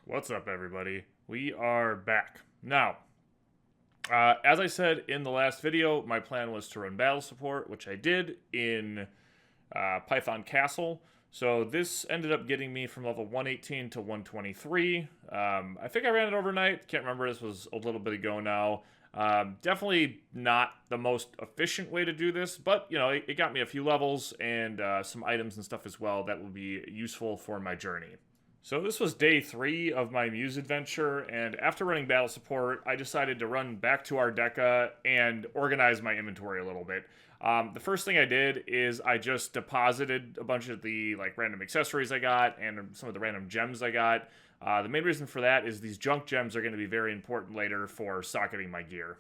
What's up, everybody? We are back. Now, as I said in the last video, my plan was to run battle support, which I did in Python Castle. So this ended up getting me from level 118 to 123. I think I ran it overnight. Can't remember. This was a little bit ago now. Definitely not the most efficient way to do this, but, you know, it got me a few levels and some items and stuff as well that will be useful for my journey. So this was day 3 of my Muse adventure, and after running battle support, I decided to run back to our Deca and organize my inventory a little bit. The first thing I did is I just deposited a bunch of the random accessories I got and some of the random gems I got. The main reason for that is these junk gems are going to be very important later for socketing my gear.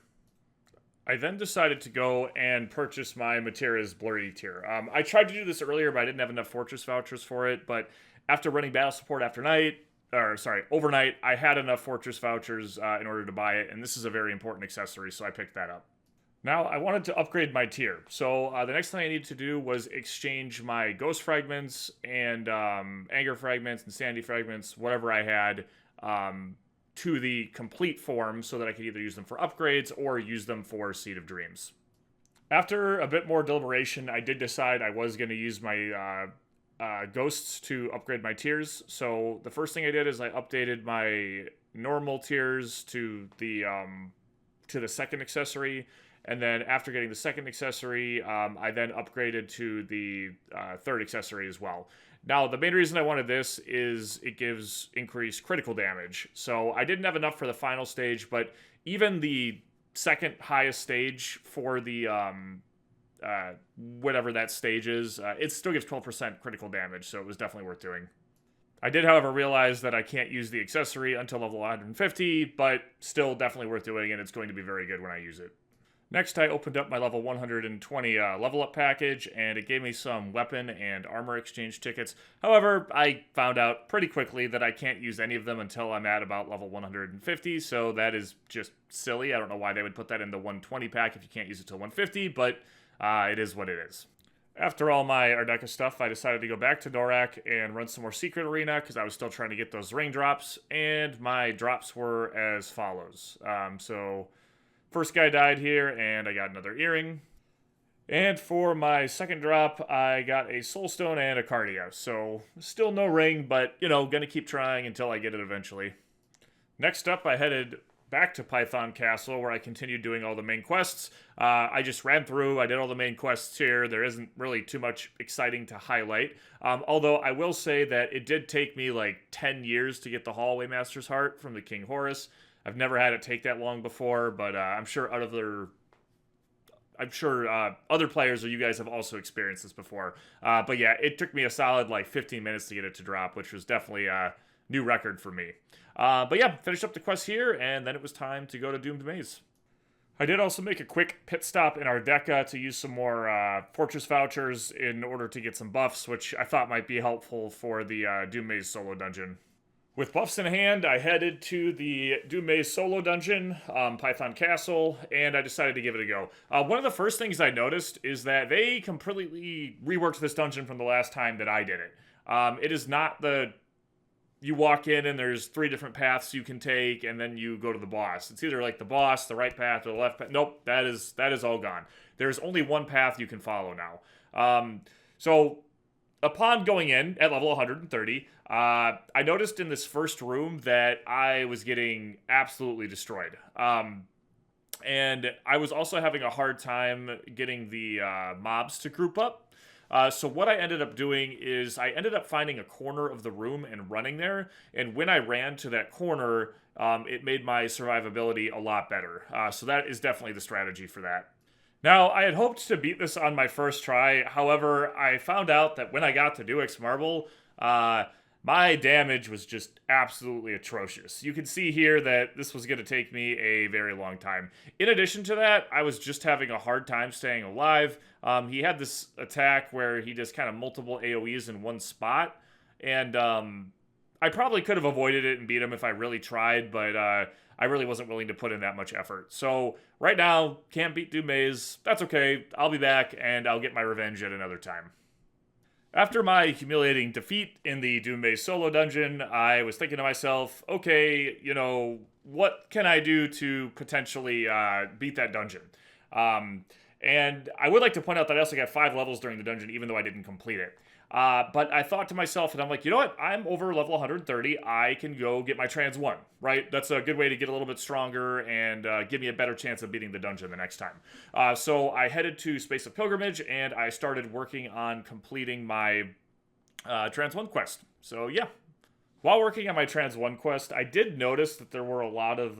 I then decided to go and purchase my Materas Blurry tier. I tried to do this earlier, but I didn't have enough fortress vouchers for it, but after running battle support overnight, I had enough fortress vouchers in order to buy it, and this is a very important accessory, so I picked that up. Now, I wanted to upgrade my tier, so the next thing I needed to do was exchange my Ghost Fragments and Anger Fragments and Sandy Fragments, whatever I had, to the complete form so that I could either use them for upgrades or use them for Seed of Dreams. After a bit more deliberation, I did decide I was going to use my ghosts to upgrade my tiers. So the first thing I did is I updated my normal tiers to the second accessory, and then after getting the second accessory, I then upgraded to the third accessory as well. Now, the main reason I wanted this is it gives increased critical damage. So I didn't have enough for the final stage, but even the second highest stage for the whatever that stage is, it still gives 12% critical damage, so it was definitely worth doing. I did, however, realize that I can't use the accessory until level 150, but still definitely worth doing, and it's going to be very good when I use it. Next, I opened up my level 120 level up package, and it gave me some weapon and armor exchange tickets. However, I found out pretty quickly that I can't use any of them until I'm at about level 150, so that is just silly. I don't know why they would put that in the 120 pack if you can't use it till 150, but it is what it is. After all my Ardeka stuff, I decided to go back to Dorak and run some more Secret Arena because I was still trying to get those raindrops, and my drops were as follows. First guy died here, and I got another earring. And for my second drop, I got a soulstone and a cardia. So, still no ring, but, you know, gonna keep trying until I get it eventually. Next up, I headed back to Python Castle, where I continued doing all the main quests. I just ran through, I did all the main quests here. There isn't really too much exciting to highlight. Although I will say that it did take me like 10 years to get the Hallway Master's Heart from the King Horus. I've never had it take that long before, but I'm sure other players or you guys have also experienced this before. But yeah, it took me a solid 15 minutes to get it to drop, which was definitely a new record for me. But yeah, finished up the quest here, and then it was time to go to Doomed Maze. I did also make a quick pit stop in our Deca to use some more Fortress Vouchers in order to get some buffs, which I thought might be helpful for the Doomed Maze solo dungeon. With buffs in hand, I headed to the Doomed Maze solo dungeon, Python Castle, and I decided to give it a go. One of the first things I noticed is that they completely reworked this dungeon from the last time that I did it. It is not you walk in and there's 3 different paths you can take, and then you go to the boss. It's either like the boss, the right path, or the left path. Nope, that is all gone. There's only one path you can follow now. So upon going in at level 130, I noticed in this first room that I was getting absolutely destroyed. And I was also having a hard time getting the mobs to group up. So what I ended up doing is I ended up finding a corner of the room and running there. And when I ran to that corner, it made my survivability a lot better. So that is definitely the strategy for that. Now, I had hoped to beat this on my first try. However, I found out that when I got to Duix Marble, my damage was just absolutely atrocious. You can see here that this was going to take me a very long time. In addition to that, I was just having a hard time staying alive. He had this attack where he does kind of multiple AoEs in one spot, and I probably could have avoided it and beat him if I really tried, but I really wasn't willing to put in that much effort. So right now, can't beat Doomed Maze. That's okay. I'll be back, and I'll get my revenge at another time. After my humiliating defeat in the Doom-based solo dungeon, I was thinking to myself, okay, what can I do to potentially beat that dungeon? And I would like to point out that I also got 5 levels during the dungeon, even though I didn't complete it. But I thought to myself, and I'm like, you know what? I'm over level 130. I can go get my trans 1, right? That's a good way to get a little bit stronger and give me a better chance of beating the dungeon the next time. So I headed to Space of Pilgrimage, and I started working on completing my trans 1 quest. So yeah. While working on my Trans 1 quest, I did notice that there were a lot of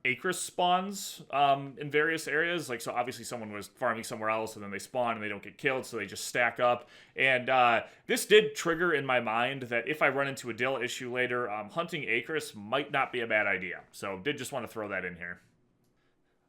Acris spawns in various areas. Like, so obviously someone was farming somewhere else, and then they spawn and they don't get killed, so they just stack up. And this did trigger in my mind that if I run into a Dill issue later, hunting Acris might not be a bad idea. So did just want to throw that in here.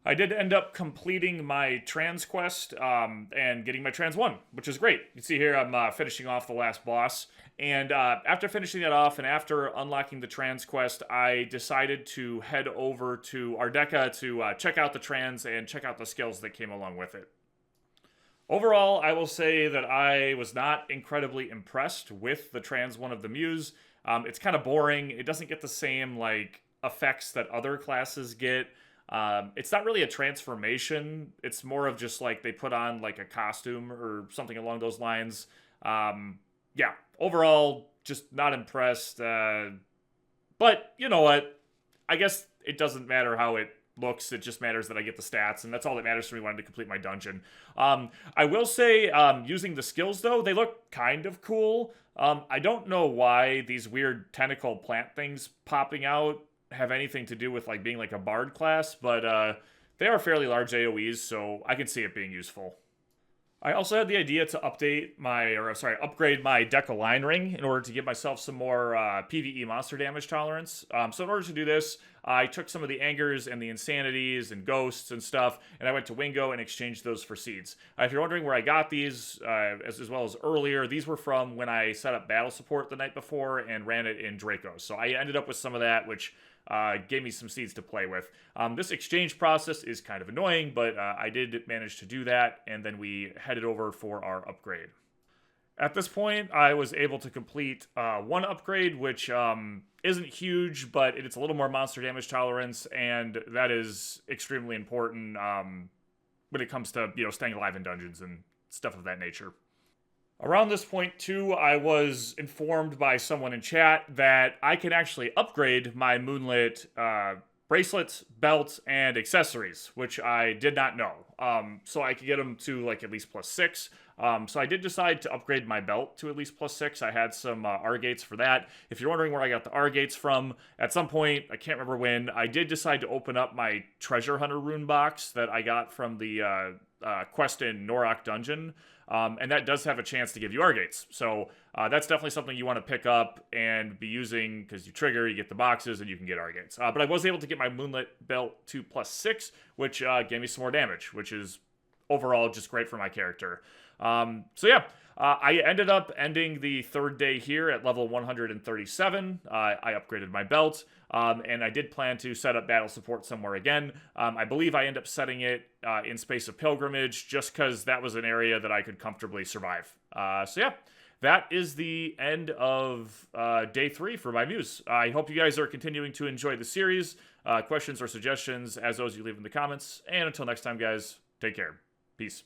I did end up completing my trans quest and getting my trans 1, which is great. You can see here I'm finishing off the last boss. And after finishing that off and after unlocking the trans quest, I decided to head over to Ardeka to check out the trans and check out the skills that came along with it. Overall, I will say that I was not incredibly impressed with the trans 1 of the Muse. It's kind of boring. It doesn't get the same effects that other classes get. It's not really a transformation. It's more of just they put on a costume or something along those lines. Yeah, overall, just not impressed. But you know what? I guess it doesn't matter how it looks. It just matters that I get the stats, and that's all that matters to me when I complete my dungeon. I will say, using the skills, though, they look kind of cool. I don't know why these weird tentacle plant things popping out have anything to do with being a bard class, but they are fairly large AoEs, so I can see it being useful. I also had the idea to upgrade my Deca line ring in order to give myself some more PvE monster damage tolerance. So in order to do this, I took some of the Angers and the Insanities and Ghosts and stuff, and I went to Wingo and exchanged those for seeds. If you're wondering where I got these, as well as earlier, these were from when I set up battle support the night before and ran it in Draco. So I ended up with some of that, which gave me some seeds to play with. This exchange process is kind of annoying, but I did manage to do that, and then we headed over for our upgrade. At this point, I was able to complete one upgrade, which isn't huge, but it's a little more monster damage tolerance, and that is extremely important when it comes to staying alive in dungeons and stuff of that nature. Around this point, too, I was informed by someone in chat that I can actually upgrade my Moonlit bracelets, belt, and accessories, which I did not know. So I could get them to at least +6. So I did decide to upgrade my belt to at least +6. I had some R-gates for that. If you're wondering where I got the R-gates from, at some point, I can't remember when, I did decide to open up my Treasure Hunter rune box that I got from the quest in Norok Dungeon. And that does have a chance to give you R-gates. So that's definitely something you want to pick up and be using, because you trigger, you get the boxes, and you can get R-gates. But I was able to get my Moonlit belt to +6, which gave me some more damage, which is overall just great for my character. So yeah, I ended up ending the third day here at level 137. I upgraded my belt, and I did plan to set up battle support somewhere again. I believe I end up setting it in Space of Pilgrimage, just because that was an area that I could comfortably survive. So yeah, that is the end of day 3 for my Muse. I hope you guys are continuing to enjoy the series. Questions or suggestions, as always, you leave in the comments. And until next time, guys, take care. Peace.